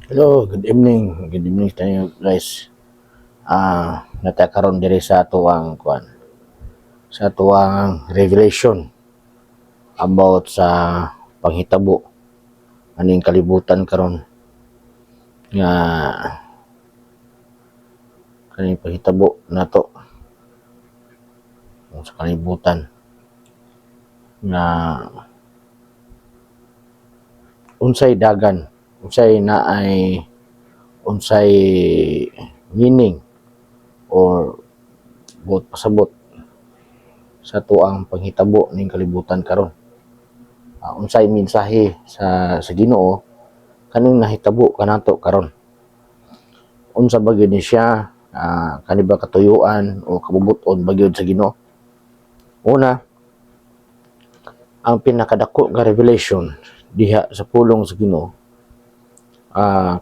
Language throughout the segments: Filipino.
Hello, good evening. Good evening sa inyo guys. Natakaroon diri sa tuwang revelation about sa panghitabo aning kalibutan karon nga kaning panghitabo nato sa kalibutan nga unsay dagan, unsay meaning or buot pasabot sa tuang panghitabo ning kalibutan karon. Unsay mensahe sa Ginoo kaning nahitabo kanato karon. Unsa ba gyud ni siya, kani ba katuyuan o kabubuton ba gyud sa Ginoo? Una, ang pinakadako nga revelation diha sa pulong sa Ginoo,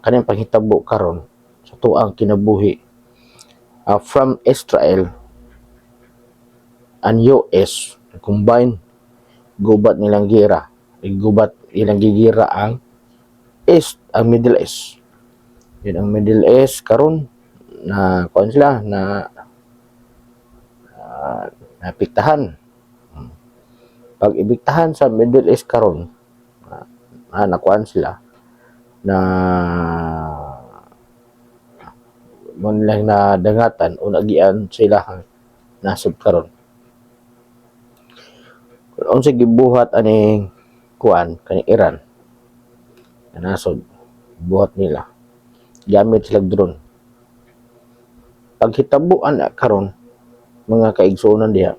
kaning panghitabo karon sa tuang kinabuhi, from Israel and US combine gubat nilang gira, gubat ilang gigira ang Middle East. Yun ang Middle East karon na kuan sila na napiktahan. Pag ibiktahan sa Middle East karon, nakuan sila na mo nilang nadangatan o nagian sila nasod karon. Unsa gibuhat aning kuan kaning Iran na nasod buhat nila gamit sila drone. Paghitabuan karon mga kaigsuonan diha,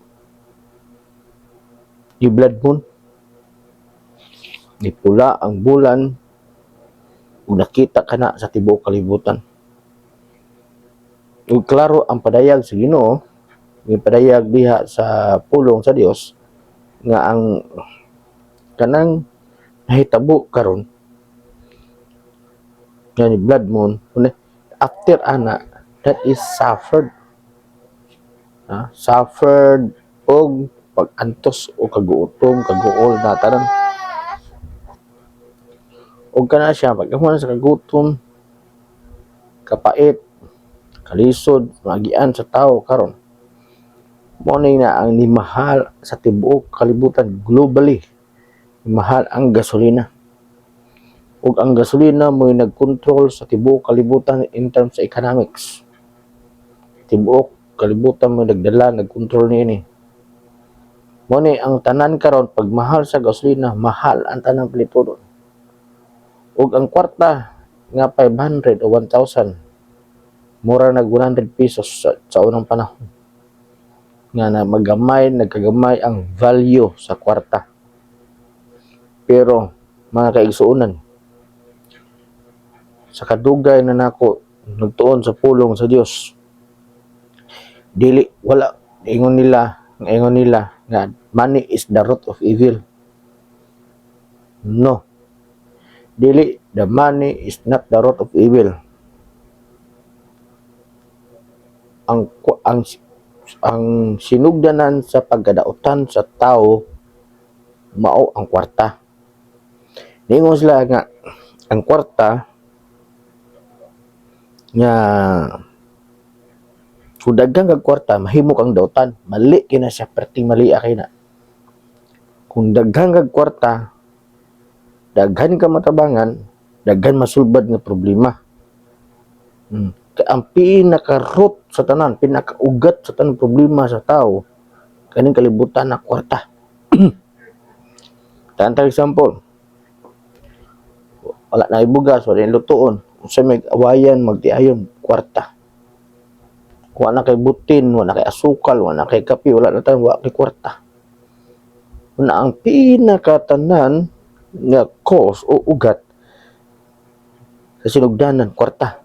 di blood moon, di pula ang bulan ug nakita kana sa tibuok kalibutan. Ug klaro ang padayag sa Ginoo, gipadayag diha sa pulong sa Dios nga ang kanang nahitabo karon nga ni blood moon after ana that is suffered og pag-antos o kagutom, kaguol na tanan. Og kana siya pagkahuman sa kagutom, kapait, kalisod, magian sa tao karon. Mo na ang nimahal sa tibuok kalibutan globally. Mahal ang gasolina. Ug ang gasolina mo nagkontrol sa tibuok kalibutan in terms sa economics. Tibuok kalibutan mo nagkontrol niini. Mo ni ang tanan karon pag mahal sa gasolina, mahal ang tanang Pilipino. Ug ang kwarta nga 500 o 1,000 mura nag 100 pesos sa unang panahon. Nga na nagkagamay ang value sa kwarta. Pero mga kaigsuonan, sa kadugay na nako nagtuon sa pulong sa Dios, dili wala ingon nila nga money is the root of evil. No, dili, the money is not the root of evil. Ang sinugdanan sa pagkadautan sa tao mao ang kwarta. Ningon sila nga ang kwarta nga kung daghan kag kwarta mahimo kang dautan, mali kina siya, perting mali kay na. Kung daghan kag kwarta, daghan ka matabangan, daghan masulbad nga problema. Ang pinaka-root sa tanan, pinaka-ugat sa tanan problema sa tao kaning kalibutan na kwarta. Tantang example, wala na ibugas, wala na lutuon, unsa may awayan, magtiayon, kwarta. Wala na kay butin, wala na kay asukal, wala na kay kape, wala na tayo, wala kay kwarta. Una ang pinakatanan nga cause o ugat sa sinugdanan, kwarta.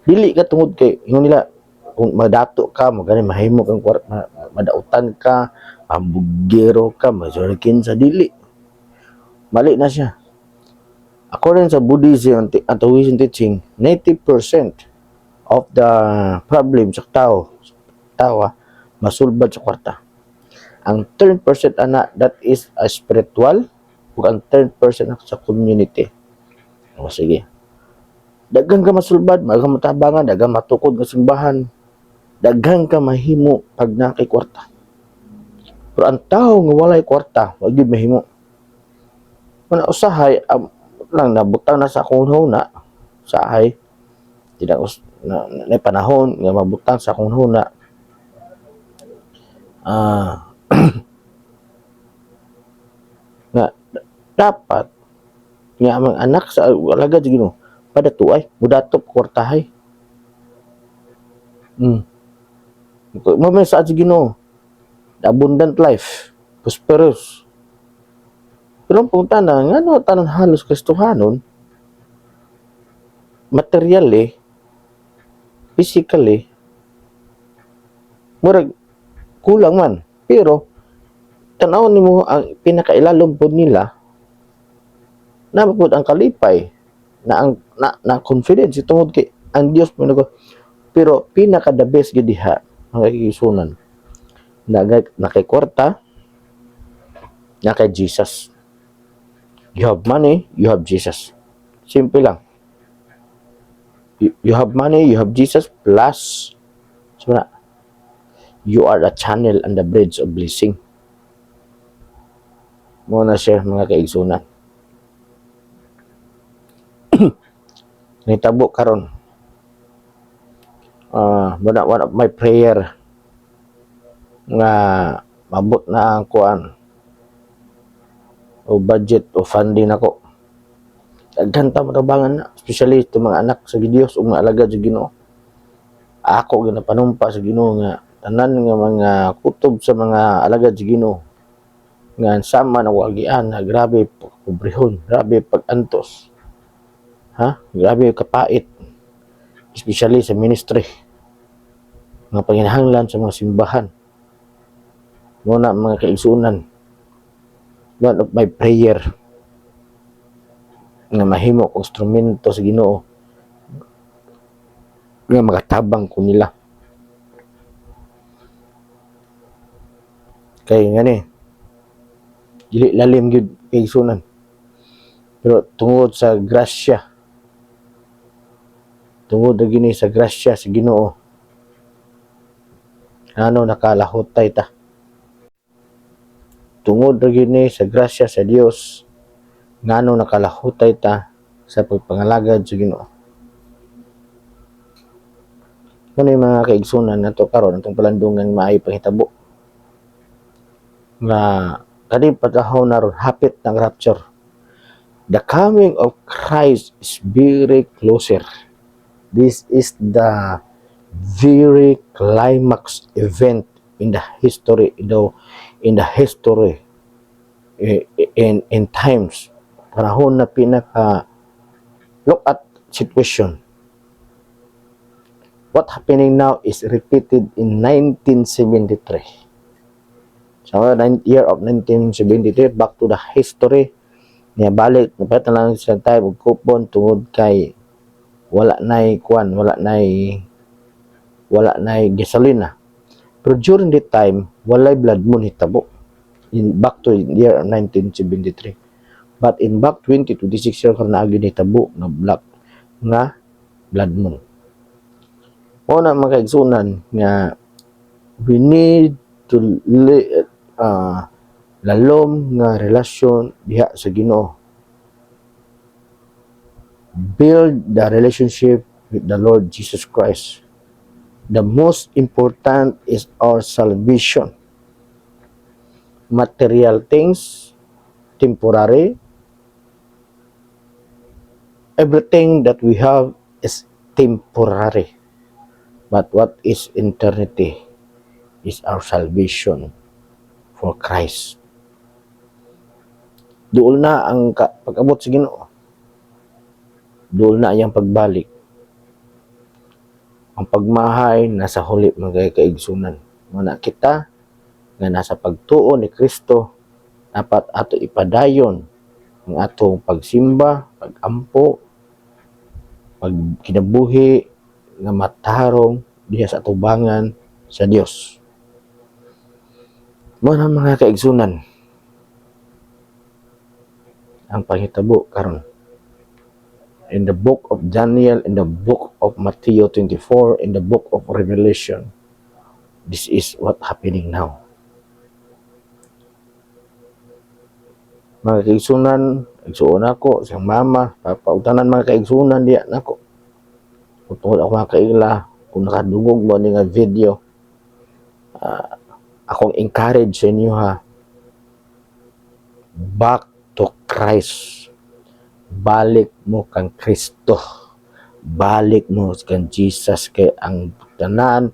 Dili ka tungod kay ingon nila kung madato ka, magani mahimo kang kwarta, madautan ka, ambugero ka, majorkin sa dili. Mali na siya. According sa Buddhism and Taoism teaching, 90% of the problem sa tao masulbad sa kwarta. Ang 10% ana, that is a spiritual, ug ang 10% sa community. O sige, Daghang ka masulbad, daghang matabangan, daghang matukod nga simbahan, daghang ka mahimo pag nakay kwarta. Pero ang tao nga walay kwarta, wag gyud mahimo. Kuna usahay lang nabutang na sa akong huna, usahay tidak na panahon nga mabutang sa akong huna. Nga dapat nga ang anak sa alagad sa Ginoo padatuay mudatop kwartahay. Mo man sa Ginoo, the abundant life, prosperous. Pero ang punta na nga no tanan halos Kristohanon, materially, physically, murag kulang man. Pero tanaw nimo ang pinakailalom pod nila na pod ang kalipay na ang na confidence tungod kay ang Dios mo nago. Pero pinaka the best gid diha mga kigsunan na kay kwarta, na kay Jesus. You have money, you have Jesus. Simple lang. You have money, you have Jesus, plus so na, you are the channel and the bridge of blessing. Muna siya mga kaigsunan. Nitabo karon. One of my prayer nga mabot na ang kuan o budget o funding ako. Daghan ta matabangan na, especially itong mga anak sa Dios ug mga alagad sa Ginoo. Ako ginapanumpa sa Ginoo nga tanan nga mga kutob sa mga alagad sa Ginoo nga sama na wagian na grabe pobrehon, grabe pag-antos. Grabe kapait, especially sa ministry, mga panginahanglan sa mga simbahan. Muna mga kaigsunan, one of my prayer nga mahimo kong instrumento sa Ginoo nga magatabang ko nila. Kay nga ni dili lalim gyud kaigsunan, pero tungod sa grasya, tungod na gini sa grasya sa Ginoo, ano nakalahutay ta. Tungod na gini sa grasya sa Dios, ngano nakalahutay ta sa pagpangalagad sa Ginoo. Ano yung mga kaigsunan na to karon itong palandungan maayo panghitabo nga kani patahon na ron hapit ng rapture. The coming of Christ is very closer. This is the very climax event in the history, in the history in times. Panahon na pinaka look at situation. What happening now is repeated in 1973. So, year of 1973, back to the history, niya balik, napata lang sa time of kupon tungod kay wala na'y kuan, wala na'y gasolina. Pero during the time, walay blood moon hitabo. Back to year of 1973. But in back 2026 year karon na gyud hitabo nga black nga blood moon. Una mga kaigsunan nga we need to lalom nga relasyon diha sa Ginoo. Build the relationship with the Lord Jesus Christ. The most important is our salvation. Material things, temporary. Everything that we have is temporary. But what is eternity is our salvation for Christ. Doon na ang pag-abot sa Ginoo. Doon na iyang pagbalik. Ang pagmahay nasa huli mga kaigsunan. Muna kita nga nasa pagtuo ni Kristo, dapat ato ipadayon ang atong pagsimba, pagampo, pagkinabuhi nga matarong diha sa atubangan sa Dios. Muna mga kaigsunan, ang panghitabo karon in the book of Daniel, in the book of Matthew 24, in the book of Revelation. This is what happening now. Mga kaigsunan, igsuon ako, siyang mama, papautanan mga kaigsunan diya nako. Kung tungkol ako mga kaigla, kung nakadungog mo nga video, akong encourage sa inyo ha, back to Christ. Balik mo kang Kristo. Balik mo kang Jesus, kay ang tanan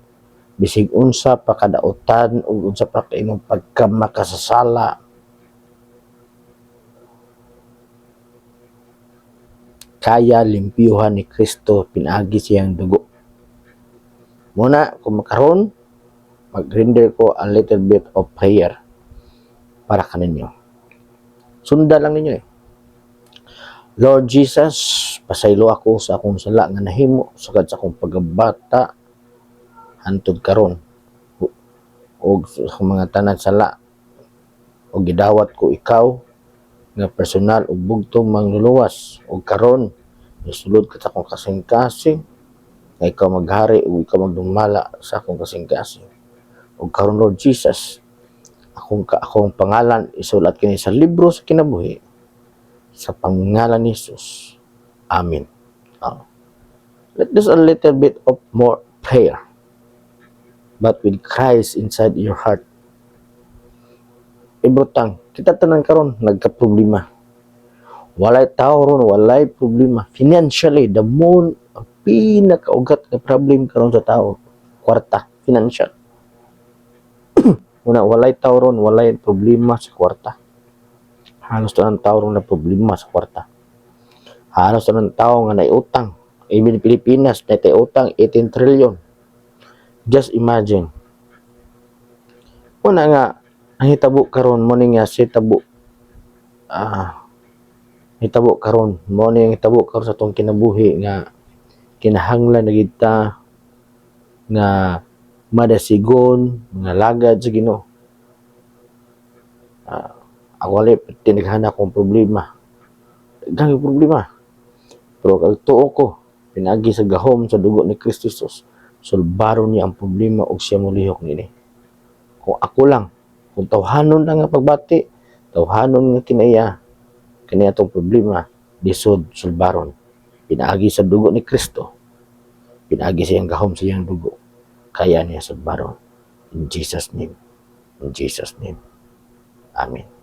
bisig unsa pa kadautan ug unsa pa ka imong pagkamakasasala, kaya limpyuhan ni Kristo, pinaagi siyang dugo. Muna kung makaron, mag-render ko a little bit of prayer para kaninyo. Sunda lang ninyo eh. Lord Jesus, pasaylo ako sa akong sala nga nahimo sugad sa akong pagabata hantod karon, ug sa akong mga tanan sala, ug gidawat ko ikaw nga personal ug bugtong mangluluwas, ug karon nisulod ka sa akong kasing-kasing nga ikaw maghari ug ikaw magdumala sa akong kasing-kasing. Ug karon Lord Jesus, akong pangalan isulat kini sa libro sa kinabuhi sa pangalan ni Jesus. Amen. Let us a little bit of more prayer, but with Christ inside your heart. Ibutang, kita tanan karon nagka-problema. Walay tao ron, walay problema. Financially, the moon, ang pinakaugat na problem karon sa tao, kwarta, financial. Una, walay tao ron, walay problema sa kwarta. Halos to ng tao ron na problema sa kwarta. Halos to ng tao nga naiutang. Even Pilipinas, naiutang 18 trillion. Just imagine. Una nga, ang hitabo karon mo nga si tabo hitabo karon mo ni hitabo karon sa tong kinabuhi nga kinahanglan na kita nga madasigon nga lagad sa Ginoo. Ako wala tinighana kong problema, daghang problema, pero kag tuo ko pinagi sa gahom sa dugo ni Kristo Jesus, sulbaron niya ang problema ug siya molihok nini. Kung ako lang, kung tawhanon lang nga pagbati, tawhanon nga kaniya tong problema, disod sulbaron. Pinaagi sa dugo ni Kristo, pinaagi sa iyang gahom sa iyang dugo, kaya niya sulbaron. In Jesus' name. In Jesus' name. Amen.